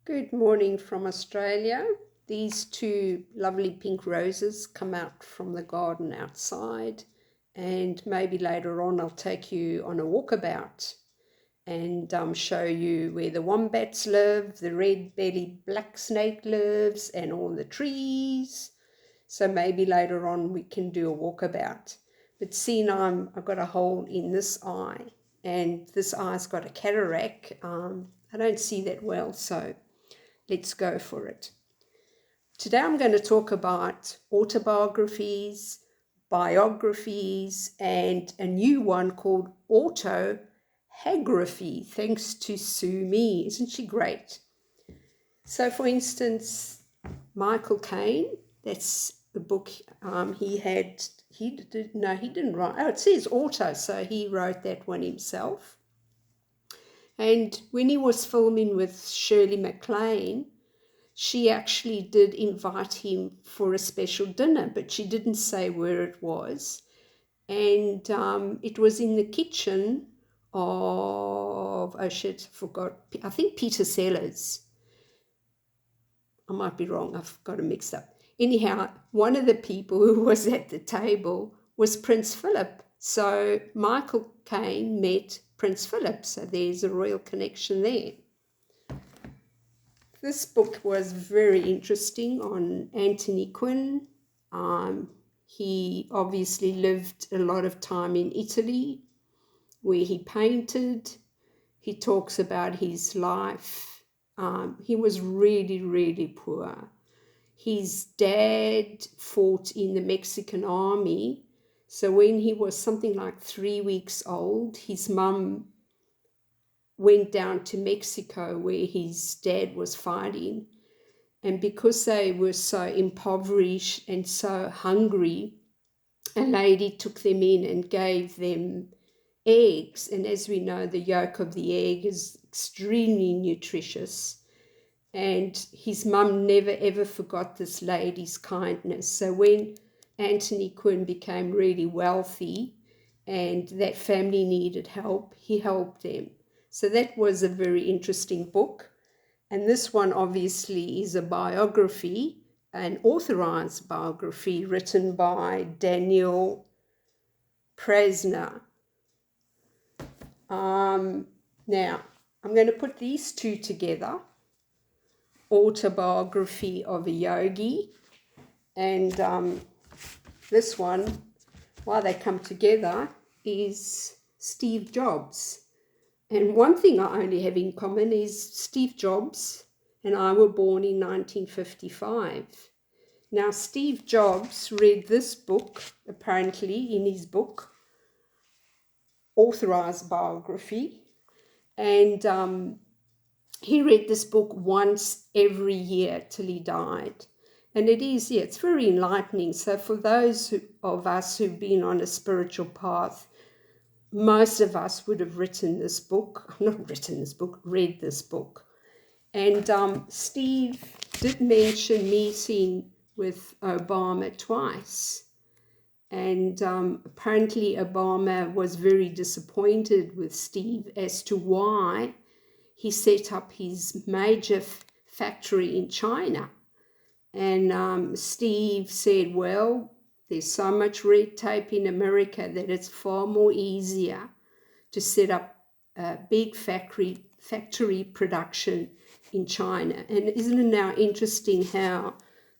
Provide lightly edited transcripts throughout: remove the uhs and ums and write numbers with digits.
Good morning from Australia. These two lovely pink roses come out from the garden outside, and maybe later on I'll take you on a walkabout and show you where the wombats live, the red-bellied black snake lives, and all the trees. So maybe later on we can do a walkabout. But see, now I've got a hole in this eye, and this eye's got a cataract. I don't see that well, so let's go for it. Today I'm going to talk about autobiographies, biographies, and a new one called Autohagiography, thanks to SueMe. Isn't she great? So, for instance, Michael Caine, that's the book he didn't write. Oh, it says auto, so he wrote that one himself. And when he was filming with Shirley MacLaine, she actually did invite him for a special dinner, but she didn't say where it was. And it was in the kitchen of, I think Peter Sellers. I might be wrong, I've got it mixed up. Anyhow, one of the people who was at the table was Prince Philip. So Michael Caine met Prince Philip, so there's a royal connection there. This book was very interesting on Anthony Quinn. He obviously lived a lot of time in Italy where he painted. He talks about his life. He was really, really poor. His dad fought in the Mexican army. So when he was something like 3 weeks old, his mum went down to Mexico where his dad was fighting. And because they were so impoverished and so hungry, a lady took them in and gave them eggs. And as we know, the yolk of the egg is extremely nutritious. And his mum never ever forgot this lady's kindness. So when Anthony Quinn became really wealthy and that family needed help, he helped them. So that was a very interesting book. And this one obviously is a biography, an authorized biography written by Daniel Prasner. Now, I'm going to put these two together, Autobiography of a Yogi, and this one, why they come together, is Steve Jobs. And one thing I only have in common is Steve Jobs and I were born in 1955. Now, Steve Jobs read this book, apparently in his book, Authorized Biography, and he read this book once every year till he died. And it's very enlightening. So for those of us who've been on a spiritual path, most of us would have read this book. And Steve did mention meeting with Obama twice. And apparently Obama was very disappointed with Steve as to why he set up his major factory in China. And Steve said, well, there's so much red tape in America that it's far more easier to set up a big factory production in China. And isn't it now interesting how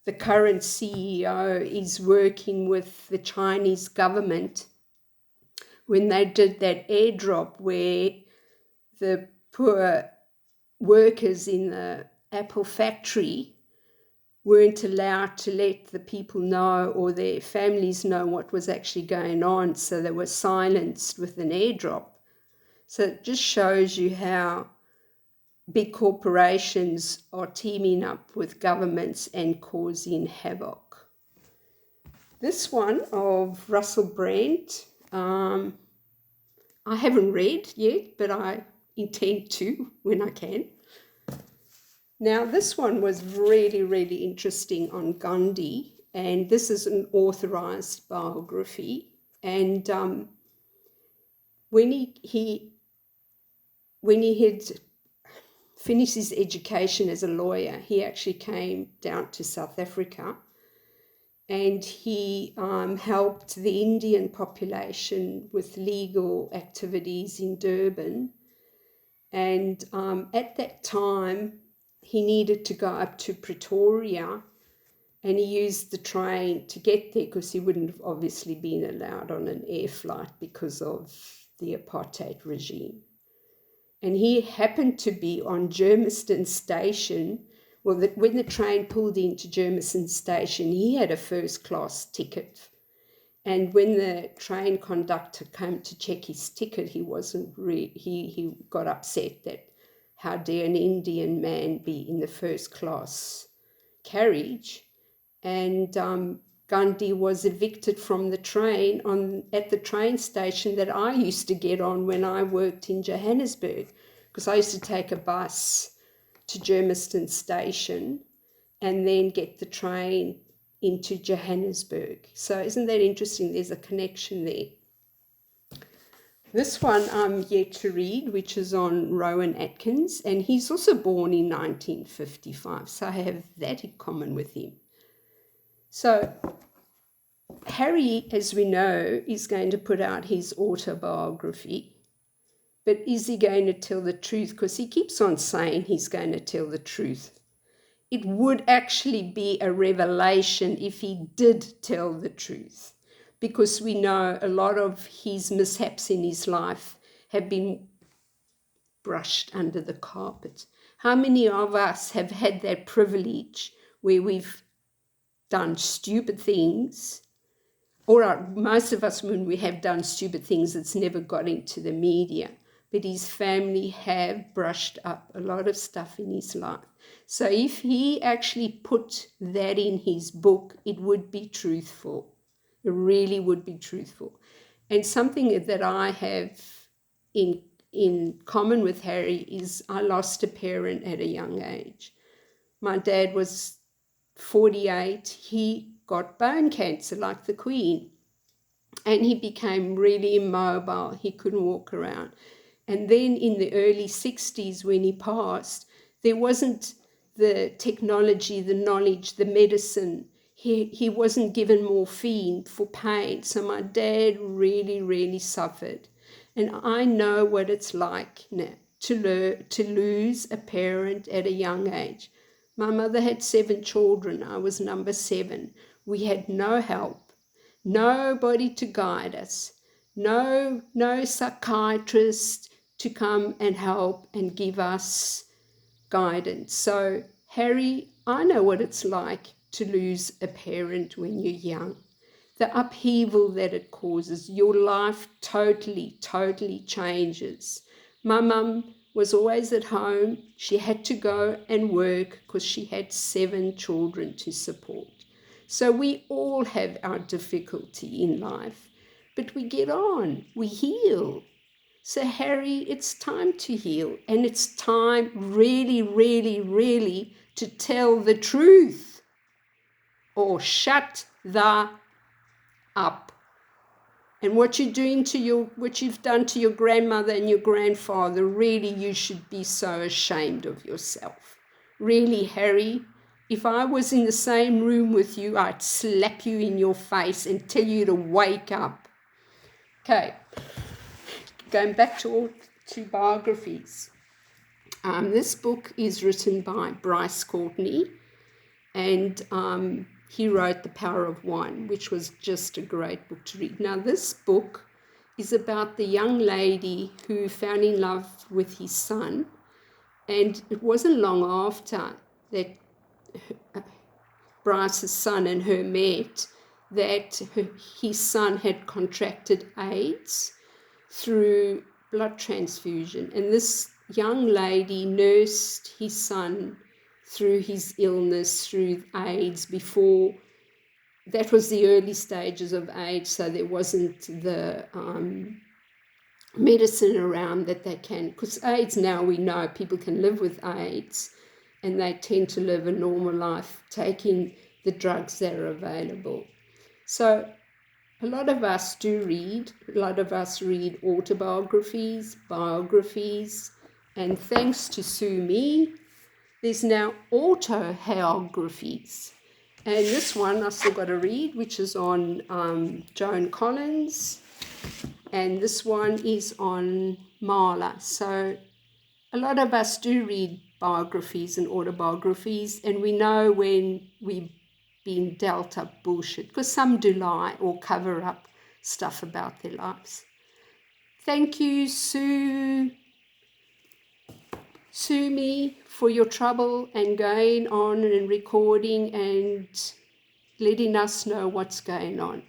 the current CEO is working with the Chinese government when they did that airdrop where the poor workers in the Apple factory weren't allowed to let the people know or their families know what was actually going on, so they were silenced with an airdrop. So it just shows you how big corporations are teaming up with governments and causing havoc. This one of Russell Brand, I haven't read yet, but I intend to when I can. Now, this one was really, really interesting on Gandhi, and this is an authorized biography. And when he had finished his education as a lawyer. He actually came down to South Africa, and he helped the Indian population with legal activities in Durban. And at that time, he needed to go up to Pretoria, and he used the train to get there because he wouldn't have obviously been allowed on an air flight because of the apartheid regime. And he happened to be on Germiston Station. Well, when the train pulled into Germiston Station, he had a first-class ticket. And when the train conductor came to check his ticket, he got upset that how dare an Indian man be in the first-class carriage. And Gandhi was evicted from the train at the train station that I used to get on when I worked in Johannesburg, because I used to take a bus to Germiston Station and then get the train into Johannesburg. So isn't that interesting? There's a connection there. This one I'm yet to read, which is on Rowan Atkins, and he's also born in 1955, so I have that in common with him. So Harry, as we know, is going to put out his autobiography, but is he going to tell the truth? Because he keeps on saying he's going to tell the truth. It would actually be a revelation if he did tell the truth, because we know a lot of his mishaps in his life have been brushed under the carpet. How many of us have had that privilege where we've done stupid things, or most of us, when we have done stupid things, it's never got into the media, but his family have brushed up a lot of stuff in his life. So if he actually put that in his book, it would be truthful. It really would be truthful. And something that I have in common with Harry is I lost a parent at a young age. My dad was 48. He got bone cancer like the Queen, and he became really immobile. He couldn't walk around. And then in the early 60s, when he passed, there wasn't the technology, the knowledge, the medicine. He wasn't given morphine for pain. So my dad really, really suffered. And I know what it's like now to lose a parent at a young age. My mother had 7 children. I was number 7. We had no help, nobody to guide us, no psychiatrist to come and help and give us guidance. So, Harry, I know what it's like to lose a parent when you're young. The upheaval that it causes, your life totally changes. My mum was always at home. She had to go and work because she had 7 children to support. So we all have our difficulty in life, but we get on, we heal. So Harry, it's time to heal, and it's time really to tell the truth, or shut the up. And what you've done to your grandmother and your grandfather, really, you should be so ashamed of yourself. Really, Harry, if I was in the same room with you, I'd slap you in your face and tell you to wake up. Okay, going back to biographies. This book is written by Bryce Courtney, and he wrote The Power of One, which was just a great book to read. Now, this book is about the young lady who fell in love with his son, and it wasn't long after that Bryce's son and her met that his son had contracted AIDS through blood transfusion, and this young lady nursed his son through his illness, through AIDS. Before that was the early stages of AIDS, so there wasn't the medicine around that they can, because AIDS now we know people can live with AIDS and they tend to live a normal life taking the drugs that are available. So a lot of us do read, a lot of us read autobiographies, biographies, And thanks to SueMe, there's now Autohagiographies. And this one I still got to read, which is on Joan Collins. And this one is on Marla. So a lot of us do read biographies and autobiographies, and we know when we've been dealt up bullshit, because some do lie or cover up stuff about their lives. Thank you, SueMe, for your trouble and going on and recording and letting us know what's going on.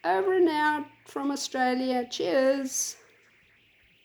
Over and out from Australia. Cheers.